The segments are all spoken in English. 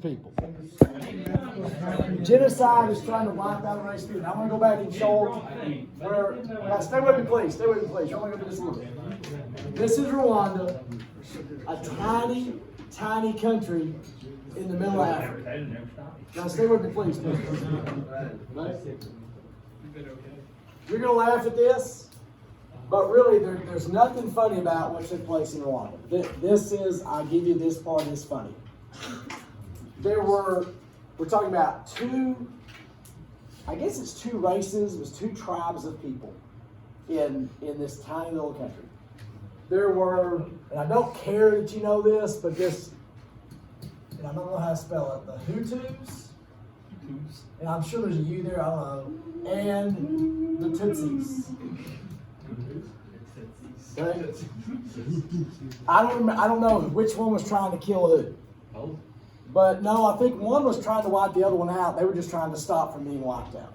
people. Genocide is trying to wipe out a race of people. I want to go back and show where. Now, stay with me, please. Stay with me, please. You're only going to do this a little bit. This is Rwanda, a tiny, tiny country in the middle of Africa. Now, stay with me, please. Right? You're going to laugh at this, but really, there's nothing funny about what took place in Rwanda. This is, I'll give you this part is funny. We're talking about two races, it was two tribes of people in this tiny little country. There were, and I don't care that you know this, but this, and I don't know how to spell it, the Hutus, and I'm sure there's a U there, I don't know, and the Tutsis. Okay? I don't know which one was trying to kill who. But no, I think one was trying to wipe the other one out. They were just trying to stop from being wiped out.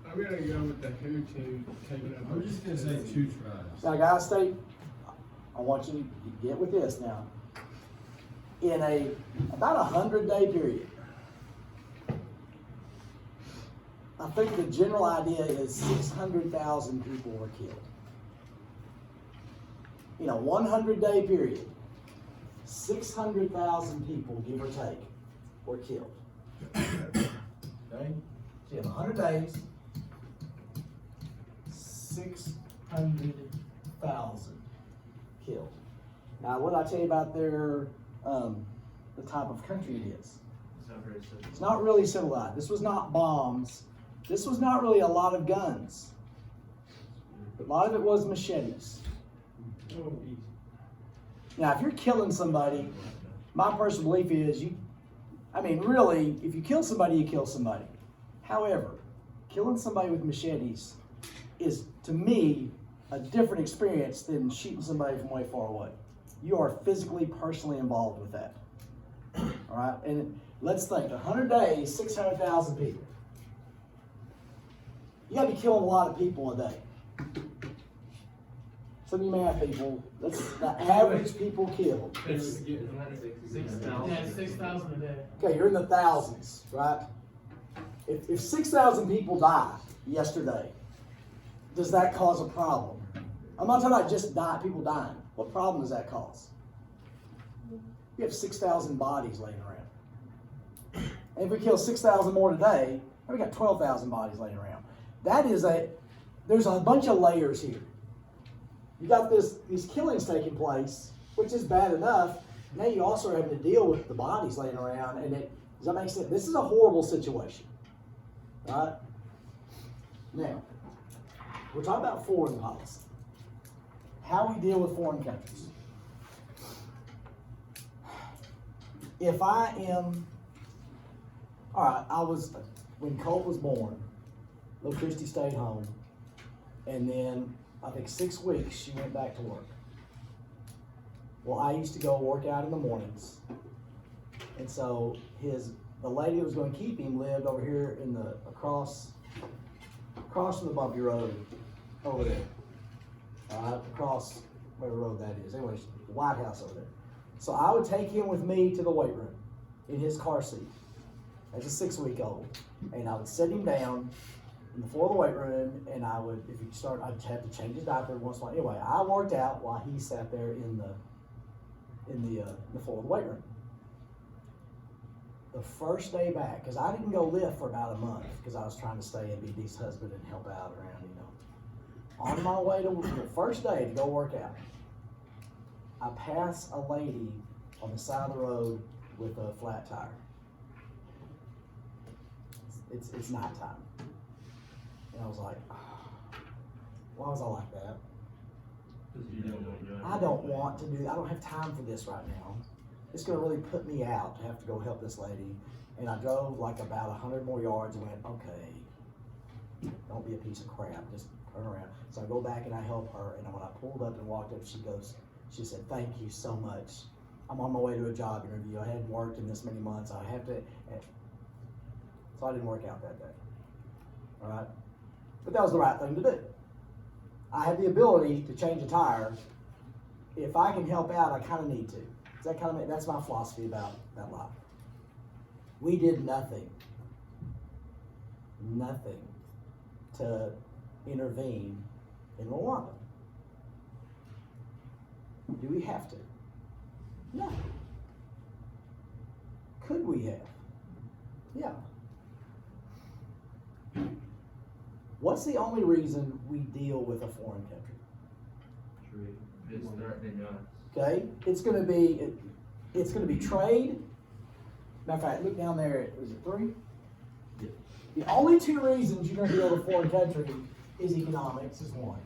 I'm going to go with the Hutu taking over. I'm just going to say two tribes. Now, guys, I want you to get with this now. In about 100-day period, I think the general idea is 600,000 people were killed. In a 100-day period, 600,000 people, give or take, were killed. Okay? So you have 100 days, 600,000 killed. Now, what did I tell you about the type of country it is? It's not really civilized. This was not bombs. This was not really a lot of guns. A lot of it was machetes. Now, if you're killing somebody, my personal belief is really, if you kill somebody, you kill somebody. However, killing somebody with machetes is, to me, a different experience than shooting somebody from way far away. You are physically, personally involved with that. All right? And let's think, 100 days, 600,000 people. You got to be killing a lot of people a day. Some of you math people, that's the average people killed. 6,000. Yeah, 6,000 a day. Okay, you're in the thousands, right? If 6,000 people die yesterday, does that cause a problem? I'm not talking about just people dying. What problem does that cause? You have 6,000 bodies laying around. And if we kill 6,000 more today, we got 12,000 bodies laying around. There's a bunch of layers here. You got these killings taking place, which is bad enough. Now you also are having to deal with the bodies laying around, and does that make sense? This is a horrible situation, right? Now, we're talking about foreign policy. How we deal with foreign countries. If I am, all right, when Colt was born, little Christy stayed home, and then I think 6 weeks she went back to work. Well, I used to go work out in the mornings, and so the lady that was going to keep him lived over here in across from the bumpy road over there. Across whatever road that is. Anyways, the White House over there. So I would take him with me to the weight room in his car seat as a 6-week-old, and I would sit him down in the floor of the weight room, and I'd have to change his diaper once in a while. Anyway, I worked out while he sat there in the floor of the weight room. The first day back, because I didn't go lift for about a month, because I was trying to stay and be a decent husband and help out around, On my way to the first day to go work out, I pass a lady on the side of the road with a flat tire. It's nighttime. And I was like, why was I like that? I don't want to do that. I don't have time for this right now. It's going to really put me out to have to go help this lady. And I drove like about 100 more yards and went, okay, don't be a piece of crap. Just turn around. So I go back and I help her. And when I pulled up and walked up, she said, thank you so much. I'm on my way to a job interview. I hadn't worked in this many months. So I didn't work out that day. All right? But that was the right thing to do. I have the ability to change a tire. If I can help out, I kind of need to. That's my philosophy about that life. We did nothing to intervene in Rwanda. Do we have to? No. Could we have? Yeah. What's the only reason we deal with a foreign country? True. It's threatening us. Okay, it's going to be trade. Matter of fact, look down there. Was it 3? Yeah. The only 2 reasons you're going to deal with a foreign country is economics. Is 1.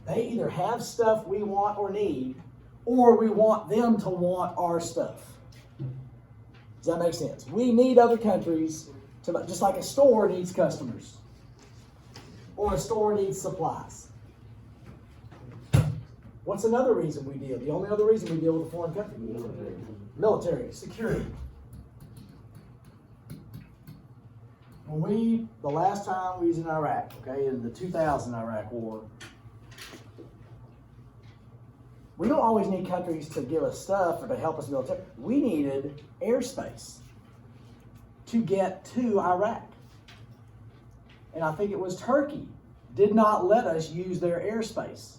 They either have stuff we want or need, or we want them to want our stuff. Does that make sense? We need other countries to, just like a store needs customers, or a store needs supplies. What's another reason we deal? The only other reason we deal with a foreign country? Military, security. The last time we was in Iraq, okay, in the 2000 Iraq War, we don't always need countries to give us stuff or to help us military. We needed airspace to get to Iraq. And I think it was Turkey did not let us use their airspace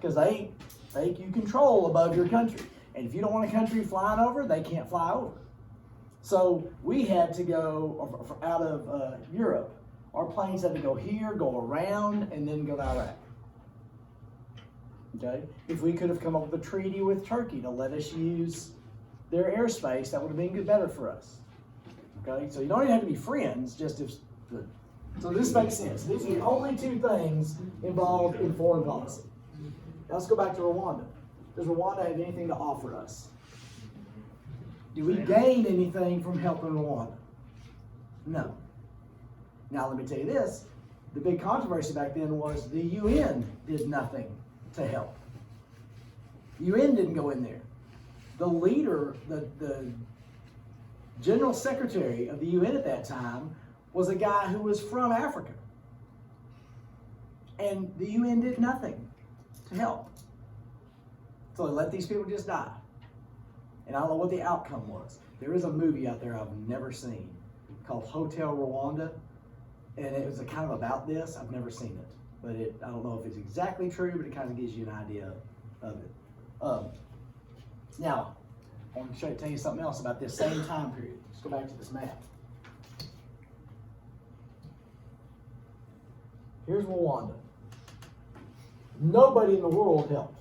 because they think you control above your country. And if you don't want a country flying over, they can't fly over. So we had to go out of Europe. Our planes had to go here, go around, and then go to Iraq. Okay? If we could have come up with a treaty with Turkey to let us use their airspace, that would have been better for us. Okay? So you don't even have to be friends, just if. So this makes sense. These are the only 2 things involved in foreign policy. Now let's go back to Rwanda. Does Rwanda have anything to offer us? Do we gain anything from helping Rwanda? No. Now let me tell you this. The big controversy back then was the UN did nothing to help. The UN didn't go in there. The leader, the general secretary of the UN at that time was a guy who was from Africa. And the UN did nothing to help. So they let these people just die. And I don't know what the outcome was. There is a movie out there I've never seen called Hotel Rwanda. And it was kind of about this. I've never seen it. But I don't know if it's exactly true, but it kind of gives you an idea of it. Now, I want to tell you something else about this same time period. Let's go back to this map. Here's Rwanda. Nobody in the world helped.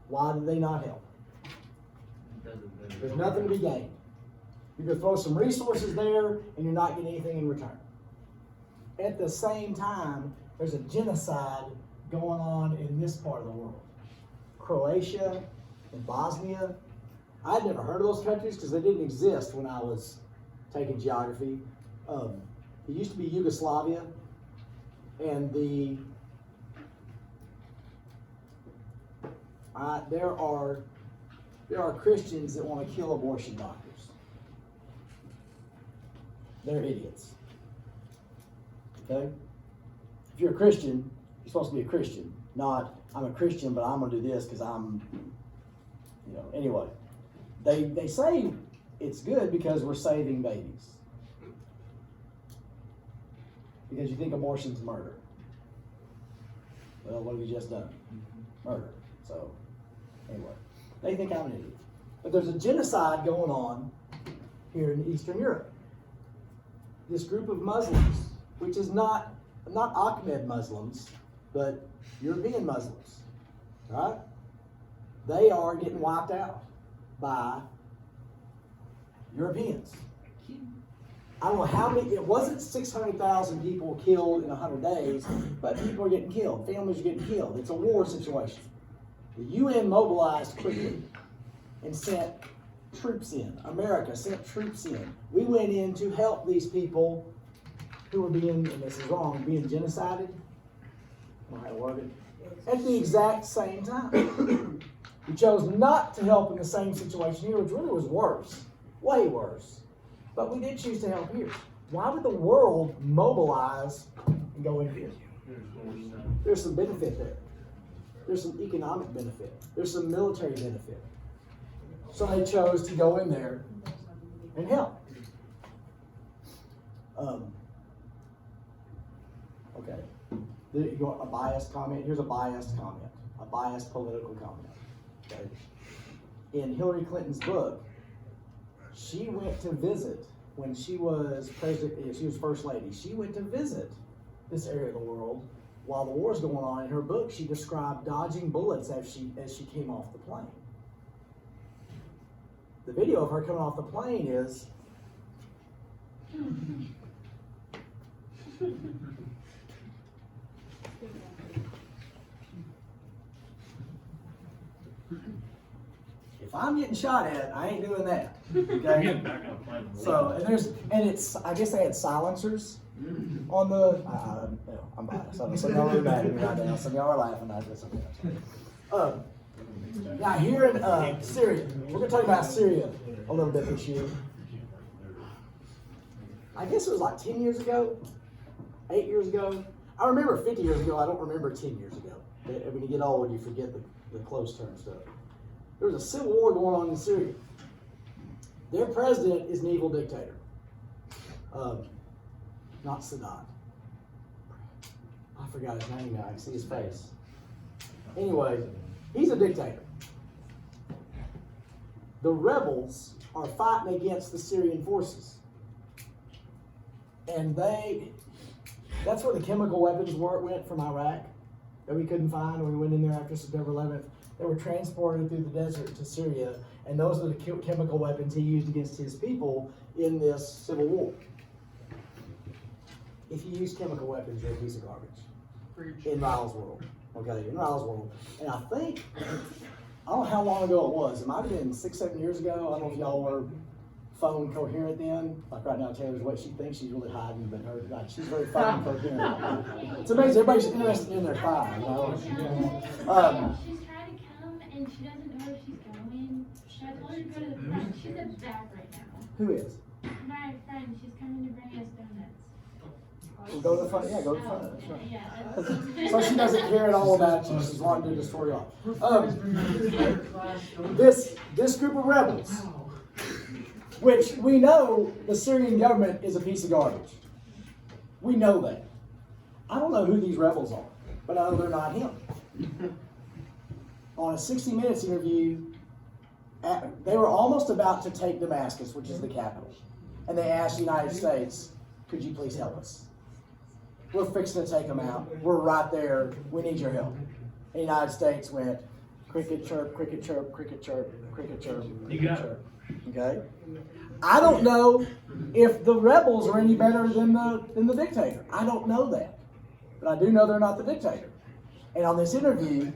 Why did they not help? There's nothing to be gained. You could throw some resources there and you're not getting anything in return. At the same time, there's a genocide going on in this part of the world. Croatia and Bosnia. I'd never heard of those countries because they didn't exist when I was taking geography. It used to be Yugoslavia, and there are Christians that want to kill abortion doctors. They're idiots. Okay? If you're a Christian, you're supposed to be a Christian, not I'm a Christian, but I'm going to do this because anyway. They say it's good because we're saving babies. Because you think abortion's murder. Well, what have you just done? Murder. So, anyway, they think I'm an idiot. But there's a genocide going on here in Eastern Europe. This group of Muslims, which is not Ahmed Muslims, but European Muslims, right? They are getting wiped out by Europeans. I don't know how many, it wasn't 600,000 people killed in 100 days, but people are getting killed, families are getting killed. It's a war situation. The UN mobilized quickly and sent troops in. America sent troops in. We went in to help these people who were being, and this is wrong, being genocided. At the exact same time. We chose not to help in the same situation here, which really was worse, way worse. But we did choose to help here. Why would the world mobilize and go in here? There's some benefit there. There's some economic benefit. There's some military benefit. So they chose to go in there and help. Okay. You want a biased comment? Here's a biased comment. A biased political comment. Okay. In Hillary Clinton's book, she went to visit when she was president. She was first lady. She went to visit this area of the world while the war was going on. In her book, she described dodging bullets as she came off the plane. The video of her coming off the plane is if I'm getting shot at, I ain't doing that. Okay. So it's I guess they had silencers on the. I'm biased. Some of y'all are mad at me right now. Some of y'all are laughing at this. Now here in Syria, we're gonna talk about Syria a little bit this year. I guess it was like 10 years ago, 8 years ago. I remember 50 years ago. I don't remember 10 years ago. When you get old, you forget the close term stuff. There was a civil war going on in Syria. Their president is an evil dictator. Not Sadat. I forgot his name now. I can see his face. Anyway, he's a dictator. The rebels are fighting against the Syrian forces. And that's where the chemical weapons went from Iraq that we couldn't find when we went in there after September 11th. They were transported through the desert to Syria, and those are the chemical weapons he used against his people in this civil war. If you use chemical weapons, you're a piece of garbage. In Ryle's world. Okay, in Ryle's world. And I think, I don't know how long ago it was. It might have been 6-7 years ago. I don't know if y'all were phone coherent then. Like right now, Taylor's what she thinks she's really hiding, but she's very phone coherent. It's amazing. Everybody's interested in their thigh. You know? She's trying to come and she doesn't know where she's going. I told her to go to the front. She's at the back right now. Who is? My friend, she's coming to bring us donuts. Well, go to the front. Yeah, go to the front. That's right. Yeah, So she doesn't care at all about you. She's wanting to destroy you all. This group of rebels, which we know the Syrian government is a piece of garbage. We know that. I don't know who these rebels are, but I know they're not him. On a 60 Minutes interview, they were almost about to take Damascus, which is the capital. And they asked the United States, could you please help us? We're fixing to take them out. We're right there. We need your help. And the United States went, cricket chirp, cricket chirp, cricket chirp, cricket chirp, cricket chirp. Okay? I don't know if the rebels are any better than the dictator. I don't know that. But I do know they're not the dictator. And on this interview,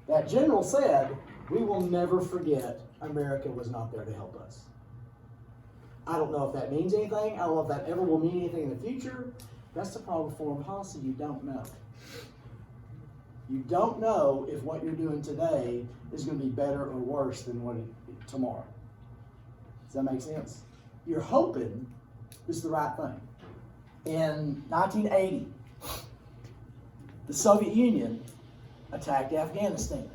that general said, we will never forget America was not there to help us. I don't know if that means anything. I don't know if that ever will mean anything in the future. That's the problem with foreign policy. You don't know. You don't know if what you're doing today is going to be better or worse than tomorrow. Does that make sense? You're hoping this is the right thing. In 1980, the Soviet Union attacked Afghanistan.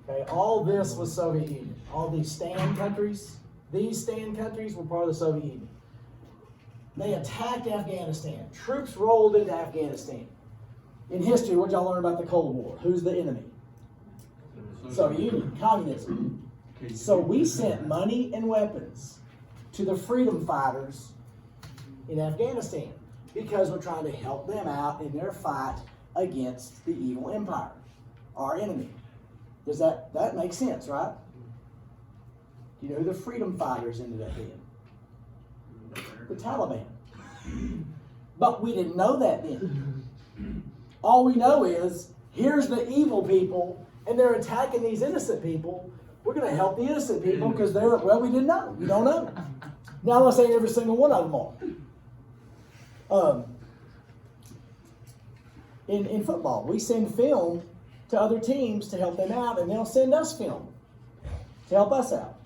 Okay, all this was Soviet Union. All these stand countries were part of the Soviet Union. They attacked Afghanistan. Troops rolled into Afghanistan. In history, what y'all learn about the Cold War? Who's the enemy? Soviet Union, communism. So we sent money and weapons to the freedom fighters in Afghanistan because we're trying to help them out in their fight against the evil empire, our enemy. Does that make sense, right? You know who the freedom fighters ended up being? The Taliban. But we didn't know that then. All we know is, here's the evil people, and they're attacking these innocent people. We're going to help the innocent people because we didn't know. You don't know. Now I'm not saying every single one of them are. In football, we send film to other teams to help them out, and they'll send us film to help us out.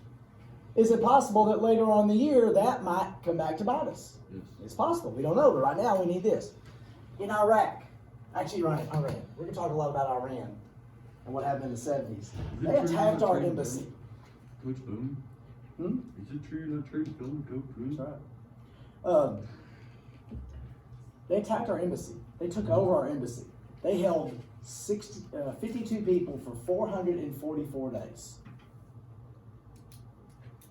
Is it possible that later on in the year that might come back to bite us? It's possible. We don't know, but right now we need this. In Iraq, Actually, Iran. We're gonna talk a lot about Iran and what happened in the 70s. Is They it true attacked you're our not trained embassy. Coach Boone? Hmm? Is it true you're not trained to film Coach Boone? That's right. They attacked our embassy. They took over our embassy. They held 52 people for 444 days.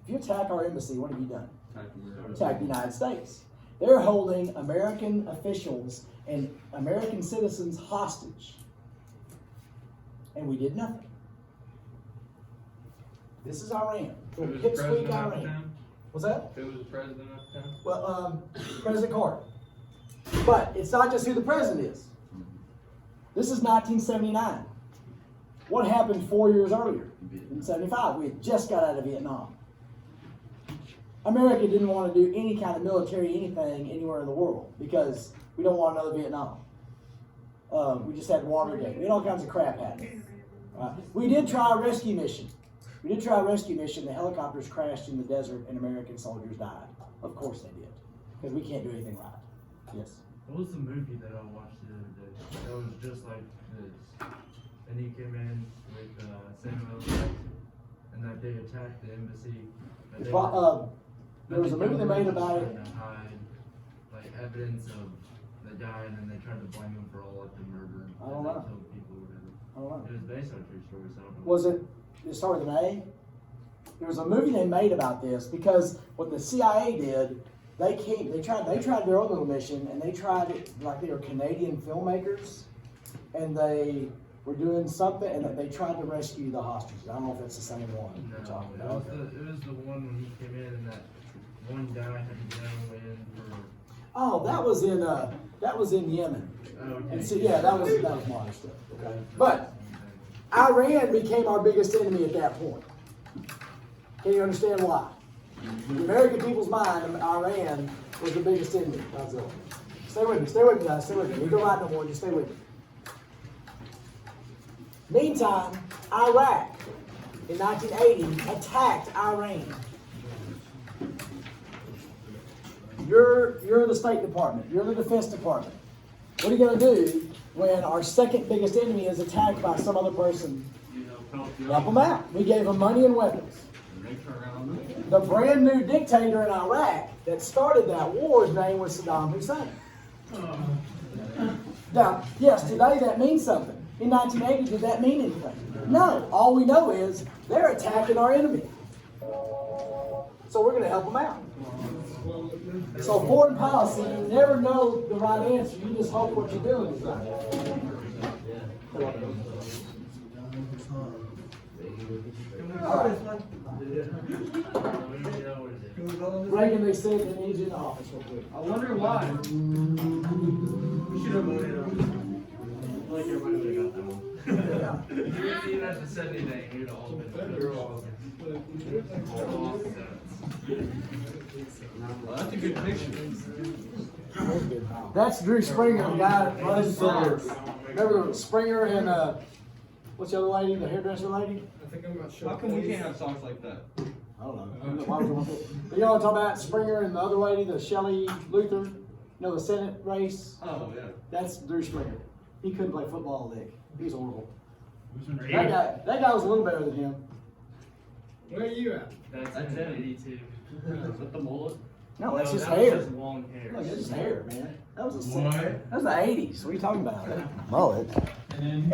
If you attack our embassy, what have you done? Attack the United States. They're holding American officials and American citizens hostage. And we did nothing. This is Iran. Who was the Pipsqueak president at the Iran. time? What's that? Who was the president at the time? Well, President Carter. But it's not just who the president is. This is 1979. What happened 4 years earlier? In 75, we had just got out of Vietnam. America didn't want to do any kind of military anything anywhere in the world because we don't want another Vietnam. We just had Watergate. We had all kinds of crap happening. We did try a rescue mission. The helicopters crashed in the desert and American soldiers died. Of course they did. Because we can't do anything right. Yes. What was the movie that I watched the other day? That was just like this. And he came in with Samuel L. Jackson, and that they attacked the embassy. That they were- There was a movie they made about it. trying to hide like evidence of the guy, and then they tried to blame him for all like the murder. I don't that know. They killed people or whatever. I don't know. It was based on a true story, so I don't know. Was it started with an A? There was a movie they made about this because what the CIA did, they tried their own little mission, and they tried it like they were Canadian filmmakers, and they were doing something, and they tried to rescue the hostages. I don't know if it's the same one No, you're talking it about. was the one when he came in and that one guy had to go in for. Oh, that was in Yemen. Okay. And so yeah, that was modern stuff. Okay, but Iran became our biggest enemy at that point. Can you understand why? In the American people's mind, Iran was the biggest enemy. Godzilla. Stay with me, guys. Stay with me. You don't like no more. Just stay with me. Meantime, Iraq in 1980 attacked Iran. You're the State Department. You're the Defense Department. What are you going to do when our second biggest enemy is attacked by some other person? Help them out. We gave them money and weapons. The brand new dictator in Iraq that started that war, his name was Saddam Hussein. Now, yes, today that means something. In 1980, did that mean anything? No. All we know is they're attacking our enemy. So we're going to help them out. So foreign policy, you never know the right answer. You just hope what you're doing is right. Reagan, they said they need you in the office real quick. I wonder why. We should have voted on it. Like everybody would have got that one. If he had to said anything, he would have all been. Well, that's a good picture. That's Drew Springer, the guy that runs remember Springer and what's the other lady, the hairdresser lady? I think I'm not sure. How come we can't have songs like that? I don't know. Why would you want that? But you know what I'm talking about? Springer and the other lady, the Shelley Luther, you know, the Senate race? Oh, yeah. That's Drew Springer. He couldn't play football, Nick. He's horrible. That guy was a little better than him. Where are you at? That's in 82. Is that the mullet? No, that's No, his that was hair. just long hair. Look, that's his hair, man. That was What? that was the 80s. What are you talking about? Mullet. And then